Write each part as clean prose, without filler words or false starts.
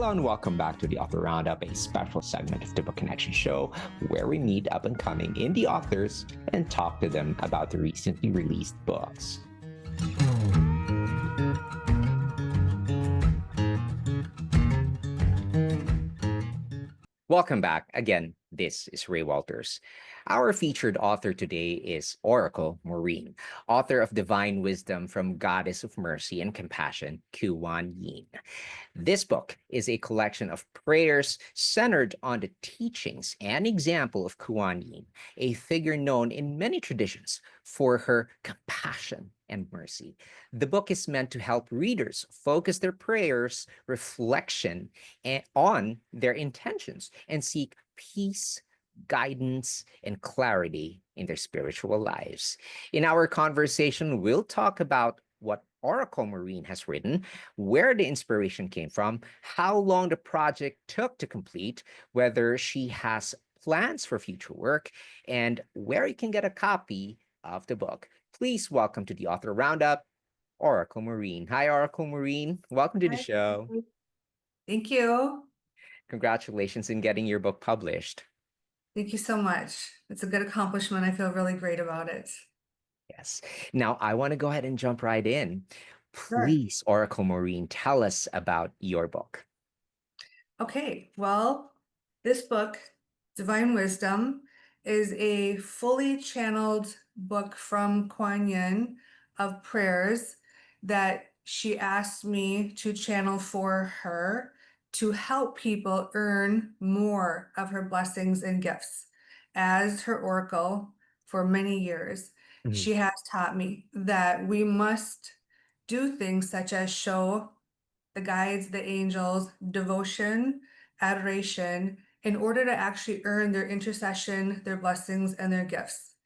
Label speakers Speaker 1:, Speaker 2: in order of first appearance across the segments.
Speaker 1: Hello and welcome back to the Author Roundup, a special segment of the Book Connection Show where we meet up and coming indie authors and talk to them about the recently released books. Welcome back. Again, this is Ray Walters. Our featured author today is Oracle Maureen, author of Divine Wisdom from Goddess of Mercy and Compassion, Kuan. This book is a collection of prayers centered on the teachings and example of Kuan, a figure known in many traditions for her compassion and mercy. The book is meant to help readers focus their prayers, reflection, on their intentions and seek peace, guidance, and clarity in their spiritual lives. In our conversation, we'll talk about what Oracle Maureen has written, where the inspiration came from, how long the project took to complete, whether she has plans for future work, and where you can get a copy of the book. Please welcome to the Author Roundup, Oracle Maureen. Hi, Oracle Maureen. Welcome to the
Speaker 2: Hi.
Speaker 1: show.
Speaker 2: Thank you.
Speaker 1: Congratulations in getting your book published.
Speaker 2: Thank you so much. It's a good accomplishment. I feel really great about it.
Speaker 1: Yes. Now, I want to go ahead and jump right in.
Speaker 2: Sure.
Speaker 1: Please, Oracle Maureen, tell us about your book.
Speaker 2: Okay, well, this book, Divine Wisdom, is a fully channeled book from Kuan of prayers that she asked me to channel for her to help people earn more of her blessings and gifts. As her oracle for many years,
Speaker 1: Mhm.
Speaker 2: she has taught me that we must do things such as show the guides, the angels, devotion, adoration, in order to actually earn their intercession, their blessings, and their gifts.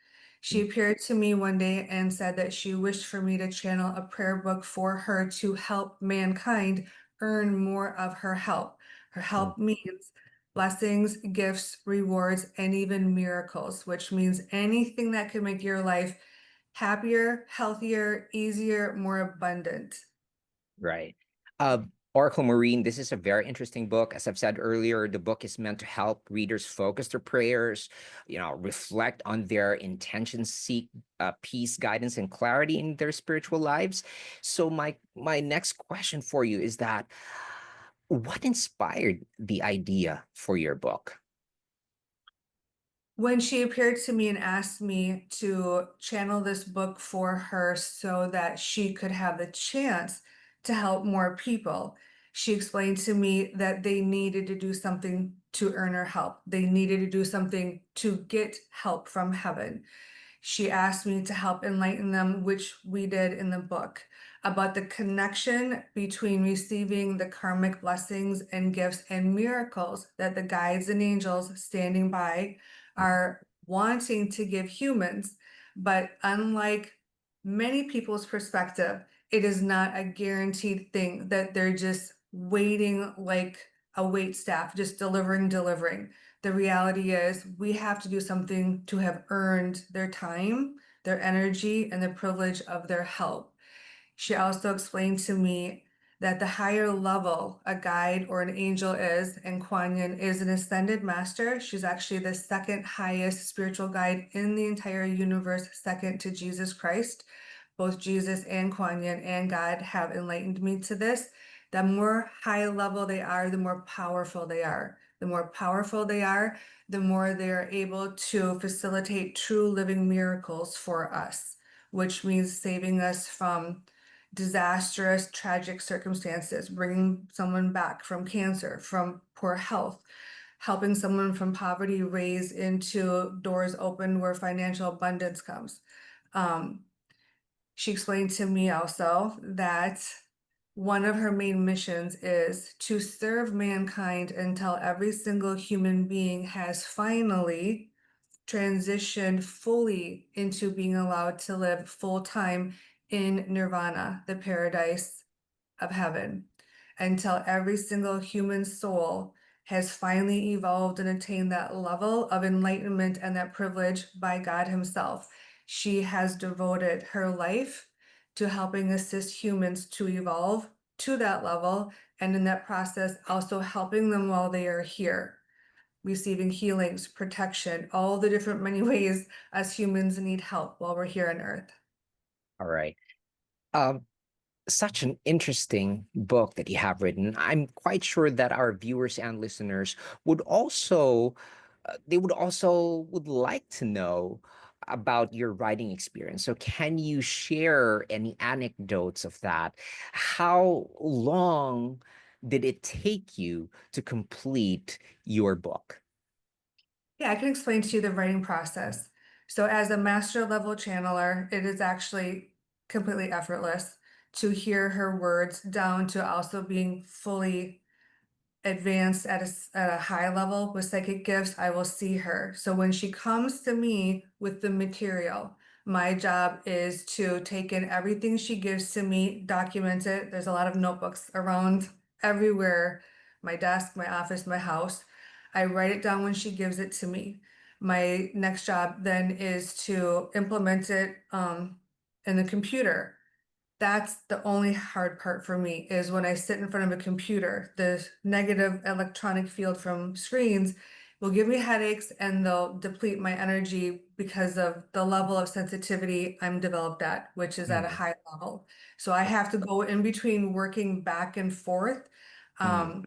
Speaker 2: She appeared to me one day and said that she wished for me to channel a prayer book for her to help mankind earn more of her help. Her help means blessings, gifts, rewards, and even miracles, which means anything that could make your life happier, healthier, easier, more abundant.
Speaker 1: Right. Oracle Maureen, this is a very interesting book. As I've said earlier, the book is meant to help readers focus their prayers, reflect on their intentions, seek peace, guidance, and clarity in their spiritual lives. So my next question for you is that what inspired the idea for your book?
Speaker 2: When she appeared to me and asked me to channel this book for her so that she could have the chance to help more people, she explained to me that they needed to do something to earn her help. They needed to do something to get help from heaven. She asked me to help enlighten them, which we did in the book, about the connection between receiving the karmic blessings and gifts and miracles that the guides and angels standing by are wanting to give humans. But unlike many people's perspective, it is not a guaranteed thing that they're just waiting like a wait staff, just delivering. The reality is we have to do something to have earned their time, their energy, and the privilege of their help. She also explained to me that the higher level a guide or an angel is, and Kuan Yin is an ascended master. She's actually the second highest spiritual guide in the entire universe, second to Jesus Christ. Both Jesus and Kuan Yin and God have enlightened me to this. The more high level they are, the more powerful they are. The more powerful they are, the more they are able to facilitate true living miracles for us, which means saving us from disastrous, tragic circumstances, bringing someone back from cancer, from poor health, helping someone from poverty raise into doors open where financial abundance comes. She explained to me also that one of her main missions is to serve mankind until every single human being has finally transitioned fully into being allowed to live full time in nirvana, the paradise of heaven, until every single human soul has finally evolved and attained that level of enlightenment and that privilege by God Himself. She has devoted her life to helping assist humans to evolve to that level, and in that process, also helping them while they are here, receiving healings, protection, all the different many ways us humans need help while we're here on Earth.
Speaker 1: All right. Um, Such an interesting book that you have written. I'm quite sure that our viewers and listeners would also they would also would like to know about your writing experience. So can you share any anecdotes of that? How long did it take you to complete your book?
Speaker 2: Yeah, I can explain to you the writing process. So, as a master level channeler, it is actually completely effortless to hear her words down to also being fully advanced at a high level with psychic gifts. I will see her. So when she comes to me with the material, my job is to take in everything she gives to me, document it. There's a lot of notebooks around everywhere, my desk, my office, my house. I write it down when she gives it to me. My next job then is to implement it in the computer. That's the only hard part for me is when I sit in front of a computer. The negative electronic field from screens will give me headaches and they'll deplete my energy because of the level of sensitivity I'm developed at, which is at a
Speaker 1: Mm,
Speaker 2: high level. So I have to go in between working back and forth.
Speaker 1: mm,
Speaker 2: Um,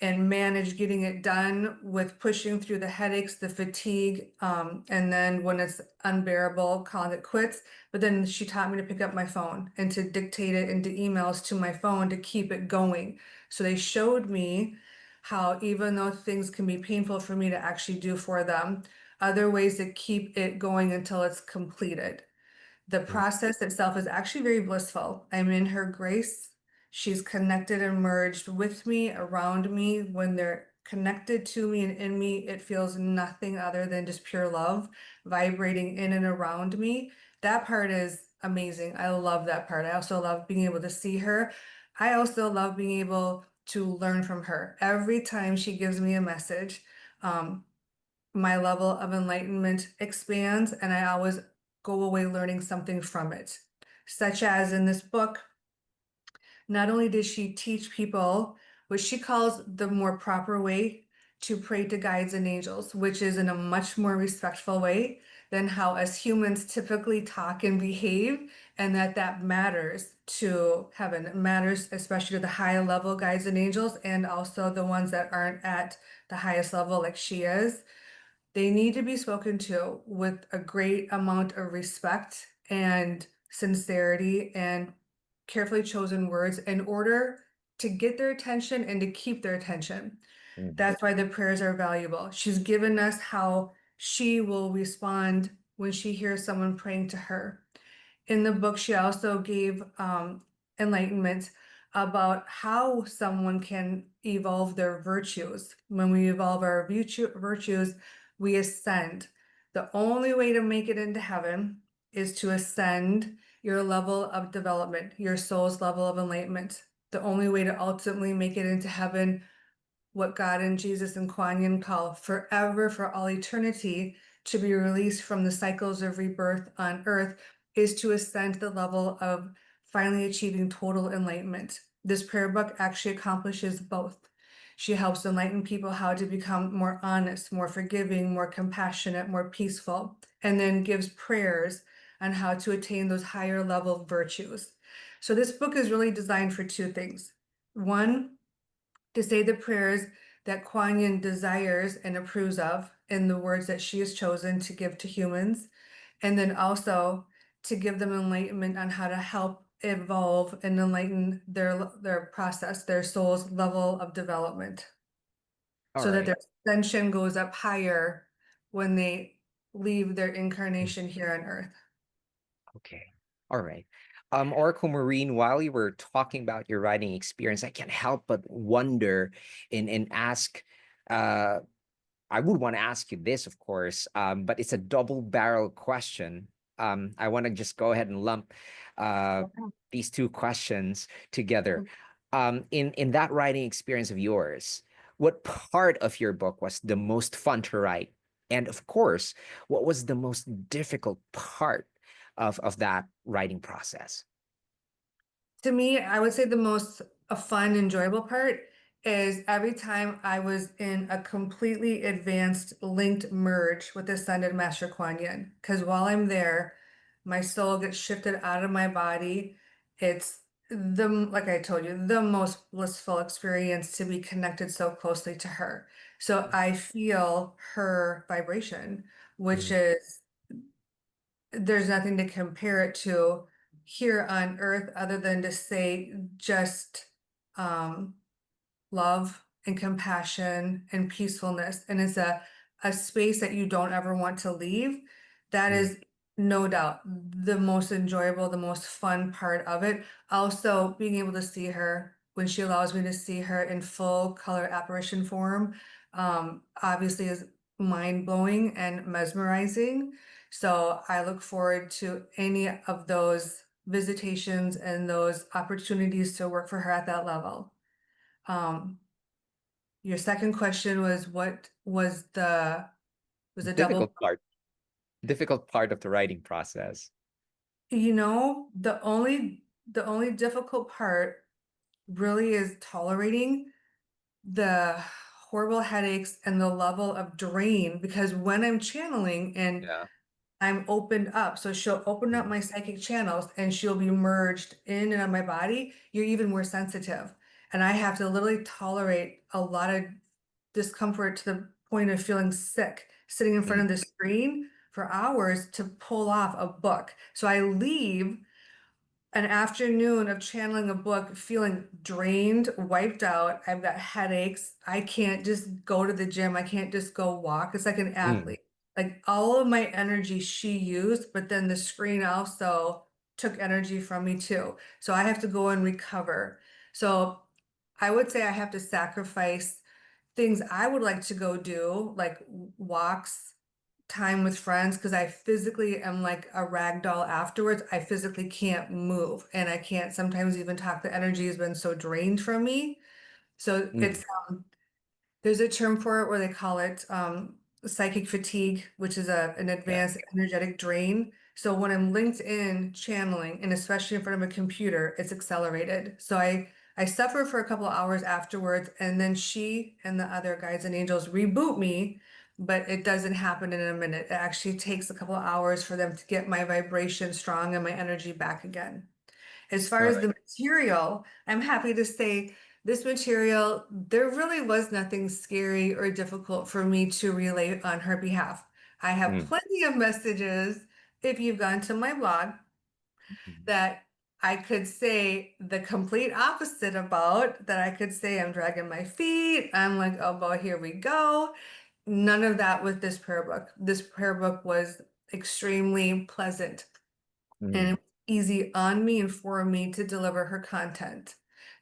Speaker 2: and manage getting it done with pushing through the headaches, the fatigue, and then when it's unbearable, calling it quits. But then she taught me to pick up my phone and to dictate it into emails to my phone to keep it going. So they showed me how even though things can be painful for me to actually do for them, other ways to keep it going until it's completed. The
Speaker 1: mm,
Speaker 2: process itself is actually very blissful. I'm in her grace. She's connected and merged with me, around me. When they're connected to me and in me, it feels nothing other than just pure love vibrating in and around me. That part is amazing. I love that part. I also love being able to see her. I also love being able to learn from her. Every time she gives me a message, um, my level of enlightenment expands, and I always go away learning something from it. Such as in this book, not only did she teach people what she calls the more proper way to pray to guides and angels, which is in a much more respectful way than how us humans typically talk and behave, and that matters to heaven. It matters especially to the high level guides and angels, and also the ones that aren't at the highest level like she is. They need to be spoken to with a great amount of respect and sincerity and carefully chosen words in order to get their attention and to keep their attention.
Speaker 1: mm.
Speaker 2: That's why the prayers are valuable. She's given us how she will respond when she hears someone praying to her. In the book, she also gave enlightenment about how someone can evolve their virtues. When we evolve our virtues, we ascend. The only way to make it into heaven is to ascend your level of development, your soul's level of enlightenment. The only way to ultimately make it into heaven, what God and Jesus and Kuan Yin call forever, for all eternity, to be released from the cycles of rebirth on earth, is to ascend to the level of finally achieving total enlightenment. This prayer book actually accomplishes both. She helps enlighten people how to become more honest, more forgiving, more compassionate, more peaceful, and then gives prayers on how to attain those higher level virtues. So, this book is really designed for two things. One, to say the prayers that Kuan Yin desires and approves of in the words that she has chosen to give to humans, and then also to give them enlightenment on how to help evolve and enlighten their process, their soul's level of development,
Speaker 1: All
Speaker 2: so that
Speaker 1: right.
Speaker 2: their ascension goes up higher when they leave their incarnation here on Earth.
Speaker 1: Okay. All right. Oracle Marine, while you were talking about your writing experience, I can't help but wonder and ask, uh, I would want to ask you this, of course, but it's a double barrel question. I want to just go ahead and lump uh, these two questions together. In that writing experience of yours, what part of your book was the most fun to write? And of course, what was the most difficult part of that writing process?
Speaker 2: To me, I would say the most a fun, enjoyable part is every time I was in a completely advanced linked merge with Ascended Master Kuan Yin. Because while I'm there, my soul gets shifted out of my body. It's like I told you, the most blissful experience to be connected so closely to her. So I feel her vibration, which
Speaker 1: Mm,
Speaker 2: is there's nothing to compare it to here on earth other than to say just um, love and compassion and peacefulness. And it's a space that you don't ever want to leave. That
Speaker 1: mm,
Speaker 2: is no doubt the most enjoyable, the most fun part of it. Also, being able to see her when she allows me to see her in full color apparition form, obviously is mind blowing and mesmerizing. So I look forward to any of those visitations and those opportunities to work for her at that level. Um, your second question was what was a double,
Speaker 1: difficult part. Difficult part of the writing process.
Speaker 2: the only difficult part really is tolerating the horrible headaches and the level of drain because when I'm channeling and
Speaker 1: Yeah.
Speaker 2: I'm opened up. So she'll open up
Speaker 1: Mm,
Speaker 2: my psychic channels and she'll be merged in and out of my body. You're even more sensitive. And I have to literally tolerate a lot of discomfort to the point of feeling sick, sitting in front
Speaker 1: mm,
Speaker 2: of the screen for hours to pull off a book. So I leave an afternoon of channeling a book feeling drained, wiped out. I've got headaches. I can't just go to the gym. I can't just go walk. It's like an
Speaker 1: mm,
Speaker 2: athlete. Like all of my energy she used, but then the screen also took energy from me too. So I have to go and recover. So I would say I have to sacrifice things I would like to go do, like walks, time with friends, because I physically am like a rag doll afterwards. I physically can't move and I can't sometimes even talk. The energy has been so drained from me. So
Speaker 1: mm.
Speaker 2: there's a term for it where they call it psychic fatigue, which is an
Speaker 1: Yeah.
Speaker 2: advanced energetic drain. So when I'm linked in channeling, and especially in front of a computer, it's accelerated. So I suffer for a couple of hours afterwards, and then she and the other guides and angels reboot me, but it doesn't happen in a minute. It actually takes a couple of hours for them to get my vibration strong and my energy back again. As far
Speaker 1: All
Speaker 2: as
Speaker 1: right.
Speaker 2: the material, I'm happy to say this material, there really was nothing scary or difficult for me to relay on her behalf. I have
Speaker 1: Mm,
Speaker 2: plenty of messages, if you've gone to my blog,
Speaker 1: mm,
Speaker 2: that I could say the complete opposite about, that I could say I'm dragging my feet. I'm like, oh boy, here we go. None of that with this prayer book. This prayer book was extremely pleasant and
Speaker 1: mm.
Speaker 2: it was easy on me and for me to deliver her content.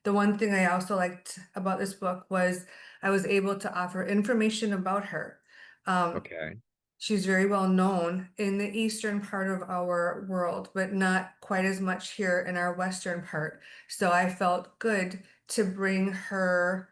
Speaker 2: The one thing I also liked about this book was I was able to offer information about her. Um,
Speaker 1: Okay.
Speaker 2: she's very well known in the eastern part of our world, but not quite as much here in our western part. So I felt good to bring her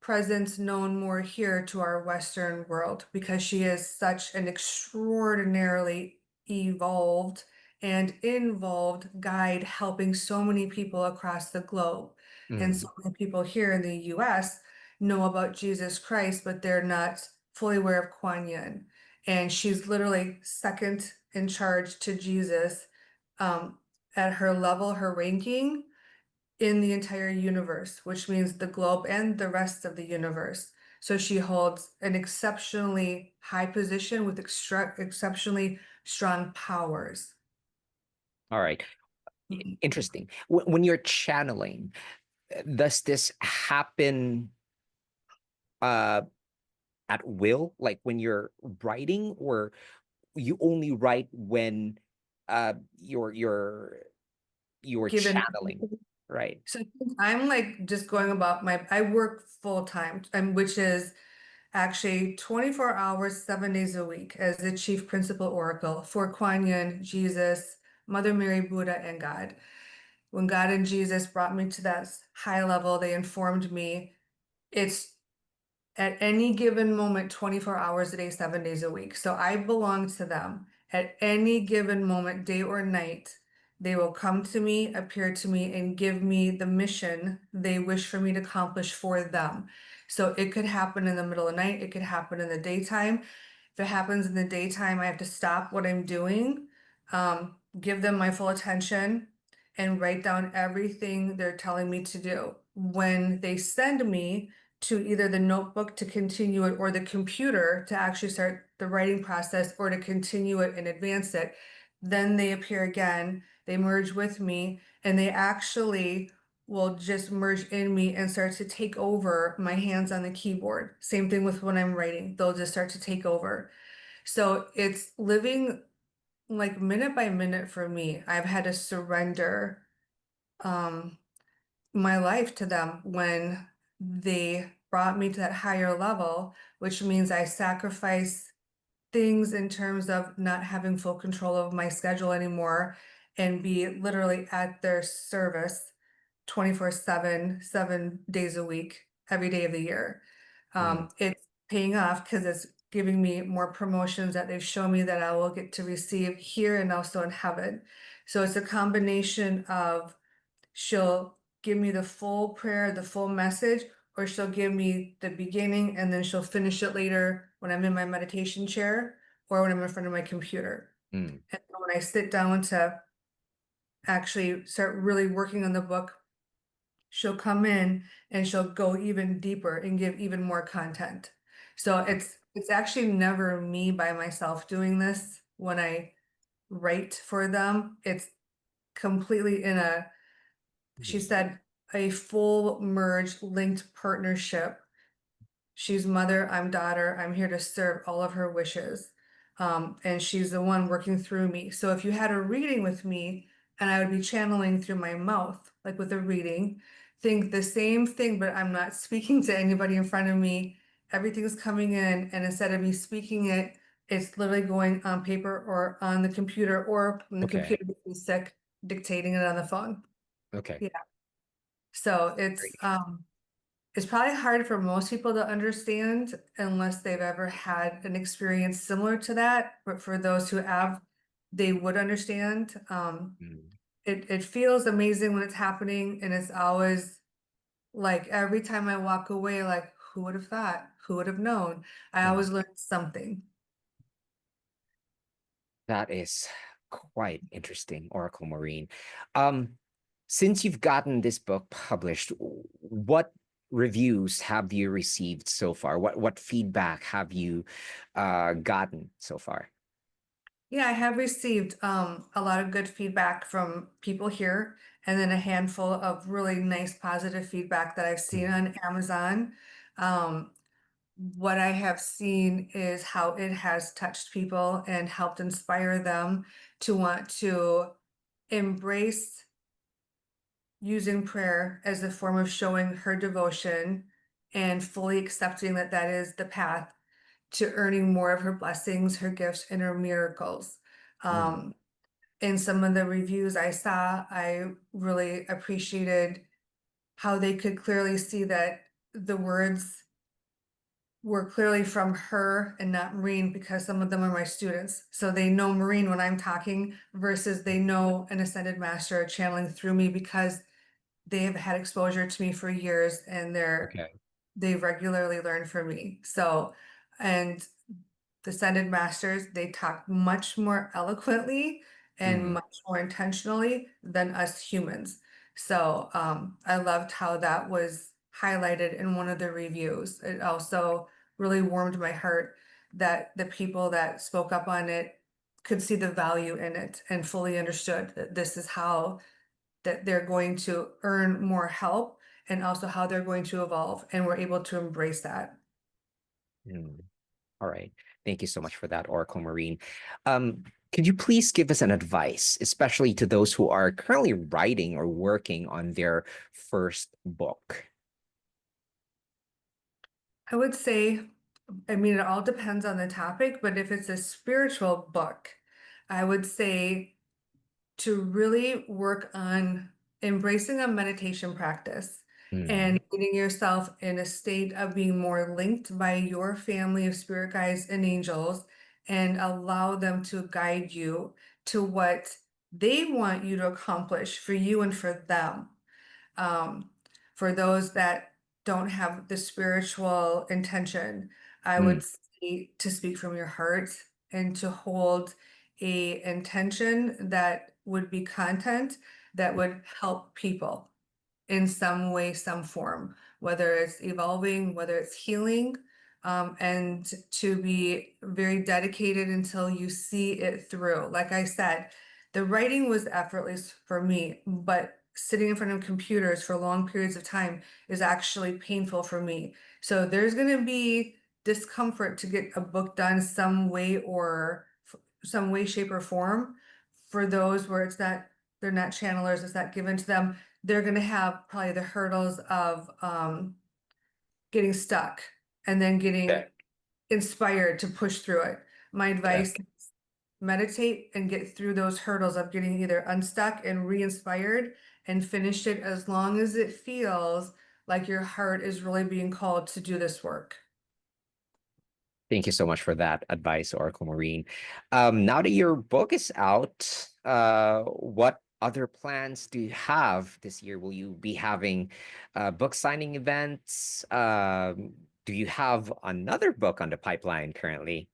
Speaker 2: presence known more here to our Western world because she is such an extraordinarily evolved and involved guide helping so many people across the globe. And
Speaker 1: Mm,
Speaker 2: so many people here in the US know about Jesus Christ, but they're not fully aware of Kuan Yin. And she's literally second in charge to Jesus um, at her level, her ranking in the entire universe, which means the globe and the rest of the universe. So she holds an exceptionally high position with exceptionally strong powers.
Speaker 1: all right.
Speaker 2: Mhm.
Speaker 1: Interesting. When you're channeling, does this happen uh at will, like when you're writing, or you only write when you're
Speaker 2: Given,
Speaker 1: channeling, right?
Speaker 2: so I'm like just going about I work full time, which is actually 24 hours, 7 days a week as the chief principal oracle for Kuan Yin, Jesus, Mother Mary, Buddha, and God. When God and Jesus brought me to that high level, they informed me it's at any given moment, 24 hours a day, 7 days a week. So I belong to them at any given moment, day or night. They will come to me, appear to me, and give me the mission they wish for me to accomplish for them. So it could happen in the middle of the night, it could happen in the daytime. If it happens in the daytime, I have to stop what I'm doing, give them my full attention, and write down everything they're telling me to do. When they send me to either the notebook to continue it or the computer to actually start the writing process or to continue it and advance it, then they appear again, they merge with me, and they actually will just merge in me and start to take over my hands on the keyboard. Same thing with when I'm writing, they'll just start to take over. So it's living like minute by minute for me. I've had to surrender um, my life to them when they brought me to that higher level, which means I sacrifice things in terms of not having full control of my schedule anymore and be literally at their service 24/7, 7 days a week, every day of the year.
Speaker 1: Mm,
Speaker 2: It's paying off because it's giving me more promotions that they've shown me that I will get to receive here and also in heaven. So it's a combination of she'll give me the full prayer, the full message, or she'll give me the beginning and then she'll finish it later when I'm in my meditation chair or when I'm in front of my computer.
Speaker 1: mm,
Speaker 2: And when I sit down to actually start really working on the book, she'll come in and she'll go even deeper and give even more content. So it's actually never me by myself doing this when I write for them. It's completely in a, she
Speaker 1: mm,
Speaker 2: said, a full merged linked partnership. She's mother, I'm daughter. I'm here to serve all of her wishes. And she's the one working through me. So if you had a reading with me and I would be channeling through my mouth, like with a reading, think the same thing, but I'm not speaking to anybody in front of me. Everything's coming in, and instead of me speaking it, it's literally going on paper or on the computer, or when the
Speaker 1: okay.
Speaker 2: computer gets me sick, dictating it on the phone.
Speaker 1: Okay.
Speaker 2: Yeah. So
Speaker 1: Great.
Speaker 2: it's probably hard for most people to understand unless they've ever had an experience similar to that. But for those who have, they would understand.
Speaker 1: Mm,
Speaker 2: It feels amazing when it's happening, and it's always like every time I walk away, like, who would have thought? Who would have known? I
Speaker 1: mm.
Speaker 2: always learn something.
Speaker 1: That is quite interesting, Oracle Maureen. Um, since you've gotten this book published, what reviews have you received so far? What feedback have you gotten so far?
Speaker 2: Yeah, I have received a lot of good feedback from people here, and then a handful of really nice positive feedback that I've seen
Speaker 1: Mm,
Speaker 2: on Amazon. Um, what I have seen is how it has touched people and helped inspire them to want to embrace using prayer as a form of showing her devotion and fully accepting that that is the path to earning more of her blessings, her gifts, and her miracles.
Speaker 1: mm,
Speaker 2: Um, in some of the reviews I saw, I really appreciated how they could clearly see that the words were clearly from her and not Maureen, because some of them are my students. So they know Maureen when I'm talking versus they know an ascended master channeling through me because they have had exposure to me for years and
Speaker 1: okay.
Speaker 2: they regularly learn from me. So, and Descended masters, they talk much more eloquently and
Speaker 1: Mm,
Speaker 2: much more intentionally than us humans. So I loved how that was highlighted in one of the reviews. It also really warmed my heart that the people that spoke up on it could see the value in it and fully understood that this is how that they're going to earn more help and also how they're going to evolve, and we're able to embrace that.
Speaker 1: mm. All right. Thank you so much for that, Oracle Marine. Could you please give us an advice, especially to those who are currently writing or working on their first book?
Speaker 2: I would say, I mean, it all depends on the topic, but if it's a spiritual book, I would say to really work on embracing a meditation practice
Speaker 1: Mm,
Speaker 2: and getting yourself in a state of being more linked by your family of spirit guides and angels and allow them to guide you to what they want you to accomplish for you and for them. Um, for those that don't have the spiritual intention, I
Speaker 1: Mm,
Speaker 2: would say to speak from your heart and to hold a intention that would be content that would help people in some way, some form, whether it's evolving, whether it's healing, and to be very dedicated until you see it through. Like I said, the writing was effortless for me, but sitting in front of computers for long periods of time is actually painful for me. So there's going to be discomfort to get a book done some way or some way, shape, or form for those where it's not, they're not channelers, it's not given to them. They're going to have probably the hurdles of getting stuck and then
Speaker 1: okay.
Speaker 2: getting inspired to push through it. My
Speaker 1: Okay.
Speaker 2: advice: meditate and get through those hurdles of getting either unstuck and re-inspired and finish it as long as it feels like your heart is really being called to do this work.
Speaker 1: Thank you so much for that advice, Oracle Marine. Now that your book is out, what other plans do you have this year? Will you be having book signing events? Do you have another book on the pipeline currently?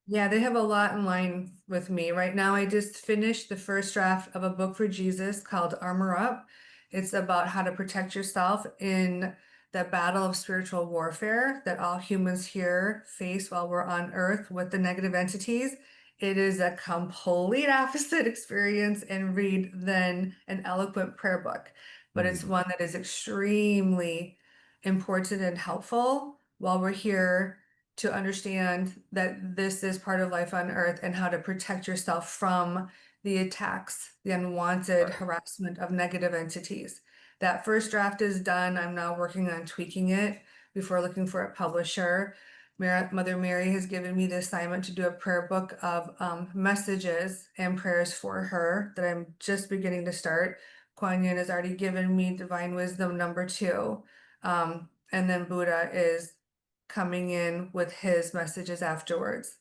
Speaker 2: Yeah, they have a lot in line with me. Right now, I just finished the first draft of a book for Jesus called Armor Up. It's about how to protect yourself in the battle of spiritual warfare that all humans here face while we're on earth with the negative entities. It is a complete opposite experience and read than an eloquent prayer book, but it's
Speaker 1: Mm,
Speaker 2: one that is extremely important and helpful while we're here to understand that this is part of life on earth and how to protect yourself from the attacks, the unwanted
Speaker 1: right.
Speaker 2: harassment of negative entities. That first draft is done. I'm now working on tweaking it before looking for a publisher. Mother Mary has given me the assignment to do a prayer book of messages and prayers for her that I'm just beginning to start. Kuan Yin has already given me Divine Wisdom number 2. And then Buddha is coming in with his messages afterwards.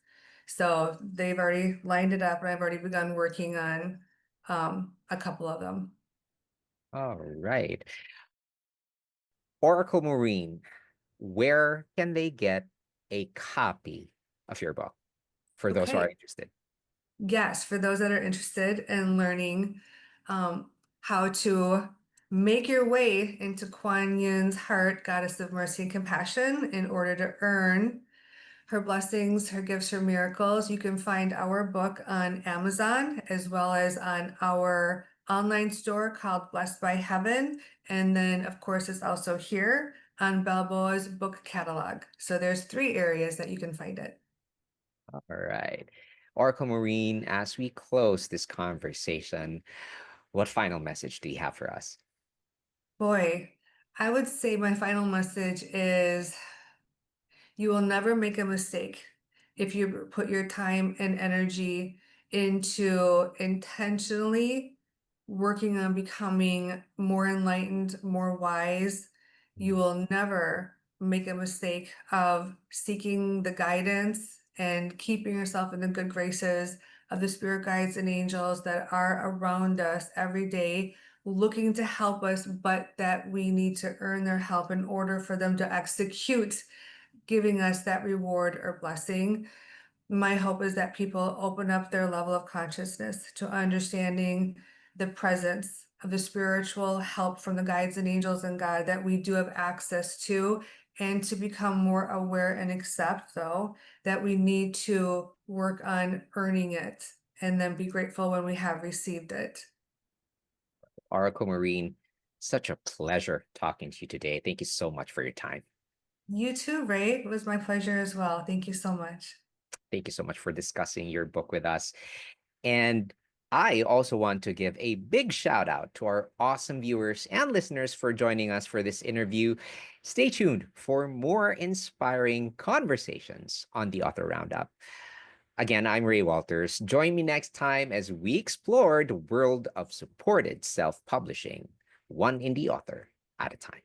Speaker 2: So they've already lined it up and I've already begun working on a couple of them.
Speaker 1: All right. Oracle Marine, where can they get a copy of your book for those who are
Speaker 2: Okay.
Speaker 1: interested?
Speaker 2: Yes, for those that are interested in learning how to make your way into Kuan Yin's heart, goddess of mercy and compassion, in order to earn her blessings, her gifts, her miracles. You can find our book on Amazon as well as on our online store called Blessed by Heaven. And then, of course, it's also here on Balboa's book catalog. So there's 3 areas that you can find it.
Speaker 1: All right. Oracle Marine, as we close this conversation, what final message do you have for us?
Speaker 2: Boy, I would say my final message is you will never make a mistake if you put your time and energy into intentionally working on becoming more enlightened, more wise. You
Speaker 1: Mm,
Speaker 2: will never make a mistake of seeking the guidance and keeping yourself in the good graces of the spirit guides and angels that are around us every day, looking to help us, but that we need to earn their help in order for them to execute giving us that reward or blessing. My hope is that people open up their level of consciousness to understanding the presence of the spiritual help from the guides and angels and God that we do have access to, and to become more aware and accept, though, that we need to work on earning it and then be grateful when we have received it.
Speaker 1: Oracle Marine, such a pleasure talking to you today. Thank you so much for your time.
Speaker 2: You too, Ray. It was my pleasure as well. Thank you so much.
Speaker 1: Thank you so much for discussing your book with us. And I also want to give a big shout out to our awesome viewers and listeners for joining us for this interview. Stay tuned for more inspiring conversations on the Author Roundup. Again, I'm Ray Walters. Join me next time as we explore the world of supported self publishing, one indie author at a time.